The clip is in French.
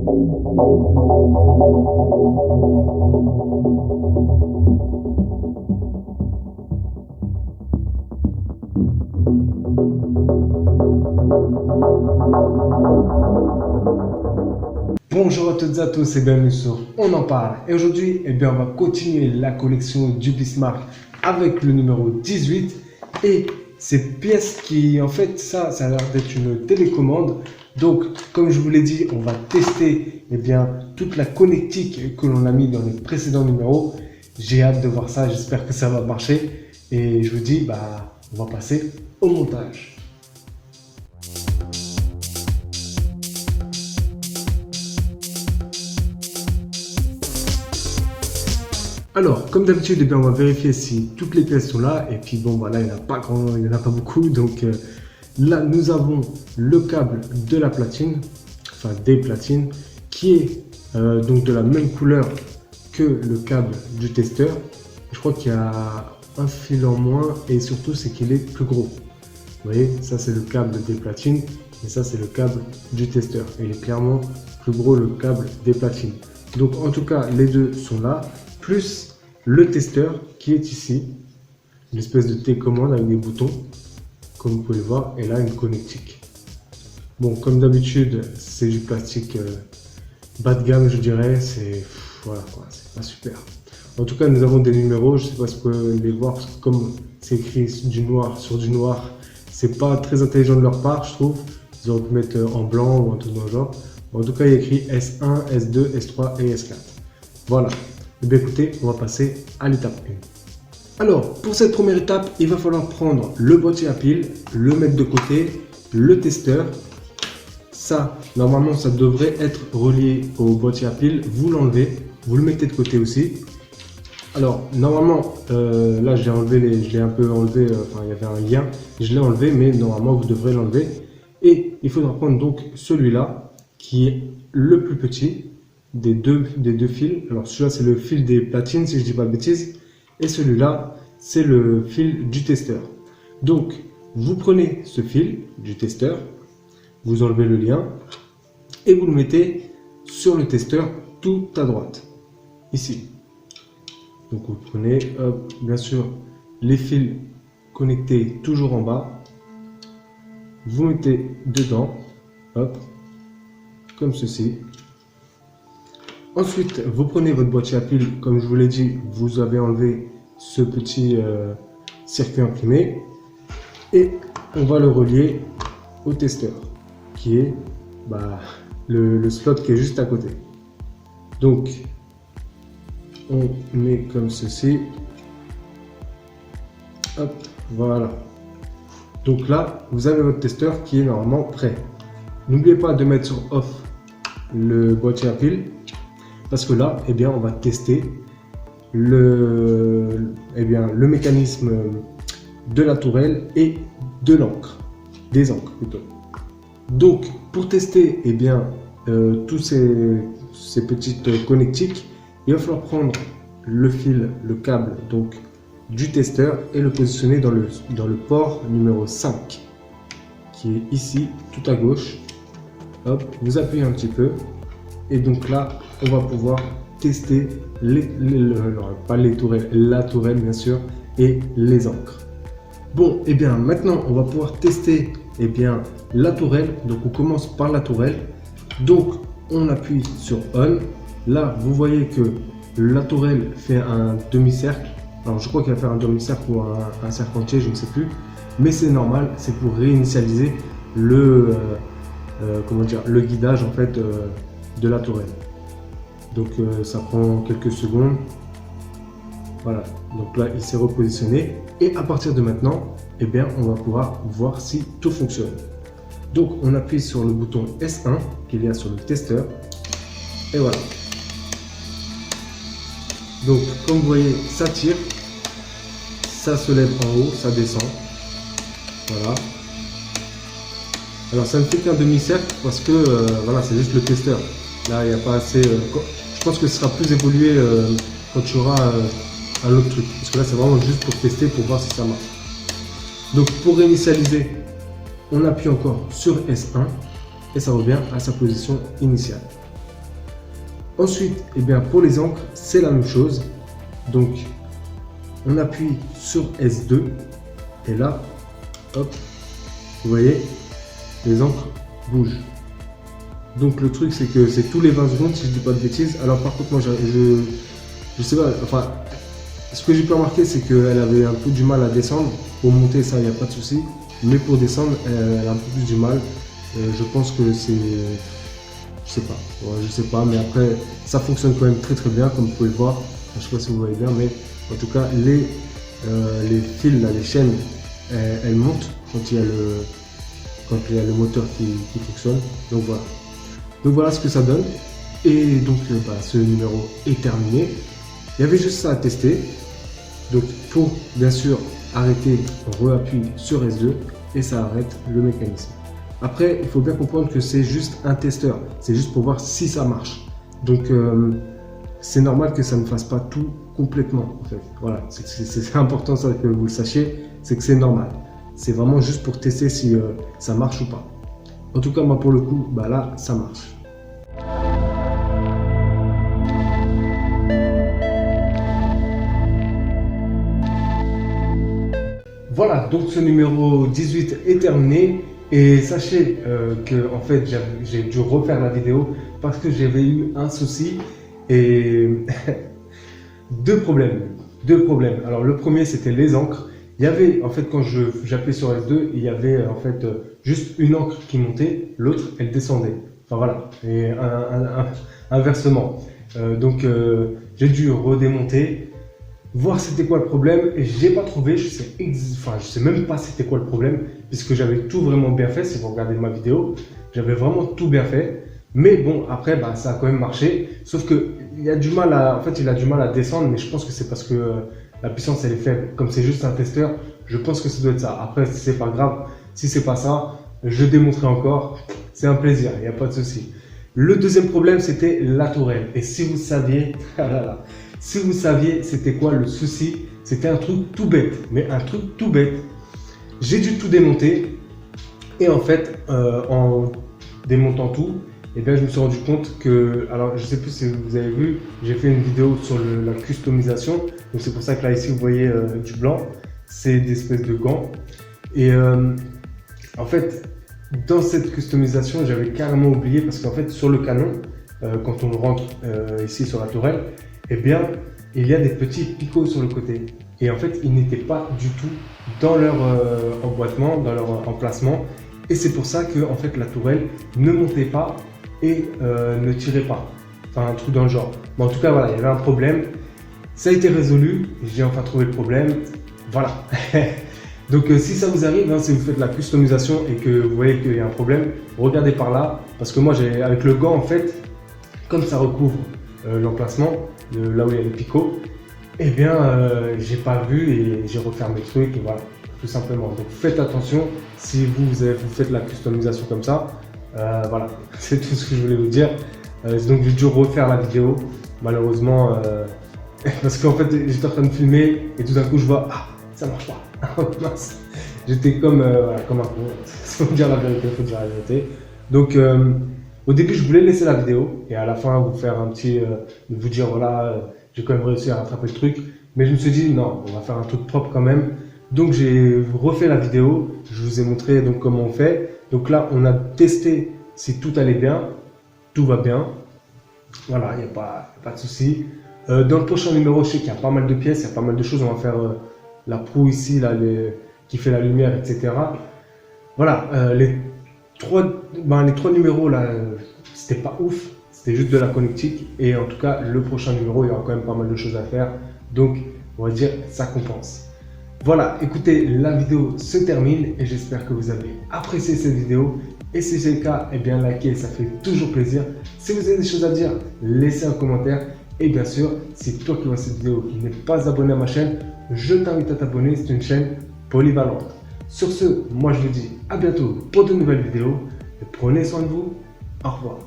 Bonjour à toutes et à tous et bienvenue sur On en parle. Et aujourd'hui, on va continuer la collection du Bismarck avec le numéro 18. Et ces pièces qui, en fait, ça a l'air d'être une télécommande. Donc, comme je vous l'ai dit, on va tester toute la connectique que l'on a mis dans les précédents numéros. J'ai hâte de voir ça, j'espère que ça va marcher. Et je vous dis, on va passer au montage. Alors, comme d'habitude, on va vérifier si toutes les pièces sont là. Et puis bon, voilà, il n'y en a pas beaucoup. Donc là, nous avons le câble de la platine, enfin des platines, qui est donc de la même couleur que le câble du testeur. Je crois qu'il y a un fil en moins et surtout, c'est qu'il est plus gros. Vous voyez, ça c'est le câble des platines et ça c'est le câble du testeur. Et il est clairement plus gros le câble des platines. Donc en tout cas, les deux sont là. Plus le testeur qui est ici, une espèce de télécommande avec des boutons, comme vous pouvez le voir, et là une connectique. Bon, comme d'habitude, c'est du plastique bas de gamme, je dirais, voilà quoi, c'est pas super. En tout cas, nous avons des numéros, je sais pas si vous pouvez les voir, parce que comme c'est écrit du noir sur du noir, c'est pas très intelligent de leur part, je trouve. Ils auraient pu mettre en blanc ou un truc dans le genre. En tout cas, il y a écrit S1, S2, S3 et S4. Voilà. Eh bien écoutez, on va passer à l'étape 1. Alors, pour cette première étape, il va falloir prendre le boîtier à piles, le mettre de côté, le testeur. Ça, normalement, ça devrait être relié au boîtier à piles. Vous l'enlevez, vous le mettez de côté aussi. Alors, normalement, là, je l'ai un peu enlevé, il y avait un lien, je l'ai enlevé, mais normalement, vous devrez l'enlever. Et il faudra prendre donc celui-là, qui est le plus petit. Des deux fils. Alors celui-là c'est le fil des platines si je dis pas de bêtises et celui-là c'est le fil du testeur. Donc vous prenez ce fil du testeur, vous enlevez le lien et vous le mettez sur le testeur tout à droite ici. Donc vous prenez bien sûr les fils connectés toujours en bas, vous mettez dedans, hop, comme ceci. Ensuite, vous prenez votre boîtier à piles, comme je vous l'ai dit, vous avez enlevé ce petit circuit imprimé et on va le relier au testeur qui est le slot qui est juste à côté. Donc, on met comme ceci. Hop, voilà. Donc là, vous avez votre testeur qui est normalement prêt. N'oubliez pas de mettre sur off le boîtier à piles. Parce que là, on va tester le mécanisme de la tourelle et de l'encre, des encres plutôt. Donc, pour tester tous ces petites connectiques, il va falloir prendre le fil, le câble donc du testeur et le positionner dans le port numéro 5, qui est ici, tout à gauche. Hop, vous appuyez un petit peu. Et donc là, on va pouvoir tester pas les tourelles, la tourelle bien sûr, et les encres. Bon, maintenant, on va pouvoir tester la tourelle. Donc on commence par la tourelle. Donc on appuie sur On. Là, vous voyez que la tourelle fait un demi-cercle. Alors je crois qu'elle va faire un demi-cercle ou un cercle entier, je ne sais plus. Mais c'est normal, c'est pour réinitialiser le guidage en fait de la tourelle. Donc ça prend quelques secondes. Voilà, donc là il s'est repositionné et à partir de maintenant, on va pouvoir voir si tout fonctionne. Donc on appuie sur le bouton S1 qu'il y a sur le testeur et voilà. Donc comme vous voyez, ça tire, ça se lève en haut, ça descend. Voilà. Alors ça ne fait qu'un demi-cercle parce que voilà, c'est juste le testeur. Là il n'y a pas assez. Je pense que ce sera plus évolué quand tu auras un autre truc. Parce que là c'est vraiment juste pour tester, pour voir si ça marche. Donc pour réinitialiser, on appuie encore sur S1 et ça revient à sa position initiale. Ensuite, eh bien, pour les encres, c'est la même chose. Donc, on appuie sur S2 et là, hop, vous voyez, les encres bougent. Donc le truc c'est que c'est tous les 20 secondes si je dis pas de bêtises. Alors par contre moi je sais pas, enfin ce que j'ai pu remarquer c'est qu'elle avait un peu du mal à descendre. Pour monter ça il n'y a pas de souci, mais pour descendre elle a un peu plus du mal. Je pense que c'est, je sais pas, ouais, je sais pas, mais après ça fonctionne quand même très très bien comme vous pouvez le voir. Enfin, je sais pas si vous voyez bien, mais en tout cas les fils là, les chaînes elles montent quand il y a le moteur qui fonctionne. Donc voilà. Donc voilà ce que ça donne. Et donc ce numéro est terminé. Il y avait juste ça à tester. Donc pour bien sûr arrêter, on réappuie sur S2 et ça arrête le mécanisme. Après, il faut bien comprendre que c'est juste un testeur. C'est juste pour voir si ça marche. Donc c'est normal que ça ne fasse pas tout complètement. En fait. Voilà, c'est important ça que vous le sachiez. C'est que c'est normal. C'est vraiment juste pour tester si ça marche ou pas. En tout cas, moi pour le coup, là, ça marche. Voilà, donc ce numéro 18 est terminé. Et sachez que en fait, j'ai dû refaire la vidéo parce que j'avais eu un souci et deux problèmes. Alors le premier, c'était les encres. Il y avait, en fait, quand j'appuyais sur S2, il y avait en fait juste une encre qui montait, l'autre elle descendait. Enfin voilà, et inversement. Donc j'ai dû redémonter, voir c'était quoi le problème, et j'ai pas trouvé, je sais même pas c'était quoi le problème, puisque j'avais tout vraiment bien fait. Si vous regardez ma vidéo, j'avais vraiment tout bien fait. Mais bon, après, ça a quand même marché. Sauf que il a du mal à descendre, mais je pense que c'est parce que la puissance elle est faible. Comme c'est juste un testeur, je pense que ça doit être ça. Après, c'est pas grave. Si c'est pas ça, je démontrerai encore. C'est un plaisir, il n'y a pas de souci. Le deuxième problème, c'était la tourelle. Et si vous saviez, si vous saviez, c'était quoi le souci? C'était un truc tout bête, mais un truc tout bête. J'ai dû tout démonter. Et en fait, en démontant tout, et bien, je me suis rendu compte que, alors je sais plus si vous avez vu, j'ai fait une vidéo sur la customisation. Donc c'est pour ça que là ici vous voyez du blanc, c'est des espèces de gants. Et en fait, dans cette customisation, j'avais carrément oublié parce qu'en fait sur le canon, quand on rentre ici sur la tourelle, eh bien il y a des petits picots sur le côté. Et en fait, ils n'étaient pas du tout dans leur emboîtement, dans leur emplacement. Et c'est pour ça que en fait la tourelle ne montait pas et ne tirait pas. Enfin, un truc dans le genre. Mais en tout cas, voilà, il y avait un problème. Ça a été résolu. J'ai enfin trouvé le problème. Voilà. Donc, si ça vous arrive, si vous faites la customisation et que vous voyez qu'il y a un problème, regardez par là. Parce que moi, avec le gant, en fait, comme ça recouvre l'emplacement, là où il y a les picots, eh bien, j'ai pas vu et j'ai refermé le truc. Et voilà, tout simplement. Donc, faites attention si vous faites la customisation comme ça. Voilà, c'est tout ce que je voulais vous dire. Donc j'ai dû refaire la vidéo, malheureusement, parce qu'en fait j'étais en train de filmer et tout d'un coup je vois, ça marche pas. Mince. J'étais comme un con. Faut dire la vérité, faut dire la vérité. Donc au début je voulais laisser la vidéo et à la fin vous faire un petit, vous dire voilà, j'ai quand même réussi à rattraper le truc. Mais je me suis dit non, on va faire un truc propre quand même. Donc j'ai refait la vidéo, je vous ai montré donc comment on fait. Donc là, on a testé si tout allait bien, tout va bien. Voilà, il n'y a pas de souci. Dans le prochain numéro, je sais qu'il y a pas mal de pièces, il y a pas mal de choses. On va faire la proue ici, là, qui fait la lumière, etc. Voilà, les trois numéros là, c'était pas ouf, c'était juste de la connectique. Et en tout cas, le prochain numéro, il y aura quand même pas mal de choses à faire. Donc, on va dire, ça compense. Voilà, écoutez, la vidéo se termine et j'espère que vous avez apprécié cette vidéo. Et si c'est le cas, eh bien likez, ça fait toujours plaisir. Si vous avez des choses à dire, laissez un commentaire. Et bien sûr, si toi qui vois cette vidéo qui n'est pas abonné à ma chaîne, je t'invite à t'abonner, c'est une chaîne polyvalente. Sur ce, moi je vous dis à bientôt pour de nouvelles vidéos. Et prenez soin de vous. Au revoir.